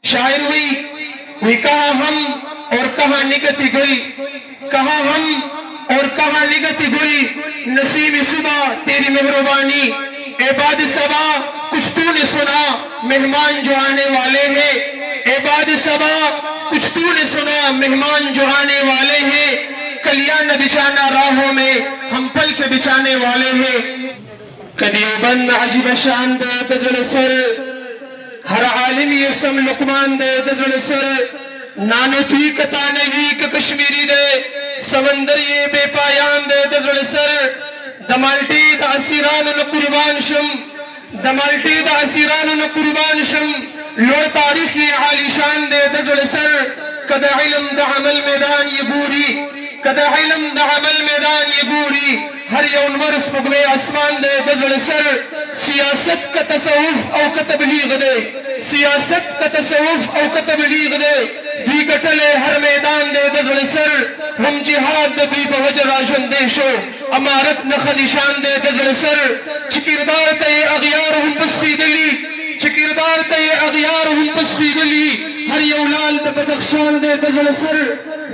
शायर हुई कहा हम और कहा निगती गई, कहा हम और कहा निगती गई, नसीब सुबह तेरी मेहरबानी, एबाद सबा कुछ तूने सुना, मेहमान जो आने वाले हैं, एबाद सबा कुछ तूने सुना, मेहमान जो आने वाले हैं, कलियां न बिछाना राहों में, हम पल के बिछाने वाले हैं। कदियोबन अजीब शान दे दजल सर, हर आलिम यसम लुकमान दे दजल सर, नानो थी कतानवी के कश्मीरी दे, समंदर ये बेपायान दे दजल सर, दमाल्टी द असीरान न कुर्बान शम, दमाल्टी द असीरान न कुर्बान शम, लोड़ तारीखी आलिशान दे दजल सर, कद इल्म द अमल मैदान ये बूरी, कद इल्म द अमल मैदान ये बूरी, हर यौन वर्ष मुगमे आसमान दे दजल सर, सियासत का तसव्वुफ औ का तबलीग दे, सियासत का तसव्वुफ औ का तबलीग दे, दी कटले हर मैदान दे दजल सर, हम जिहाद द दी बवज राजन देशो, अमारत नख निशान दे दजल सर, चिकिरदार ते अगियार हम बस्ती दिली, चिकिरदार ते अगियार हम बस्ती दिली, हर यौलाल द बदख्शान दे दजल सर,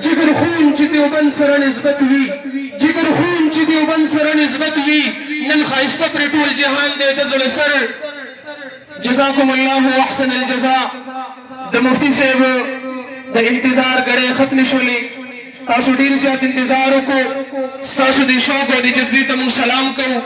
जिगर खून चिदियोबन सर निस्बत हुई, जिगर खून चिदियोबन सर निस्बत हुई, नन खाइस्ता प्रेटूल जहान दे दजल सर। जज़ाकुमुल्लाहु अहसनल जज़ा। द मुफ्ती साहब द इंतजार गड़े खत्म शोली, तासु डीर ज्यादा इंतजार को, तासु दी शौक और दी जज्बी तमु सलाम करूं।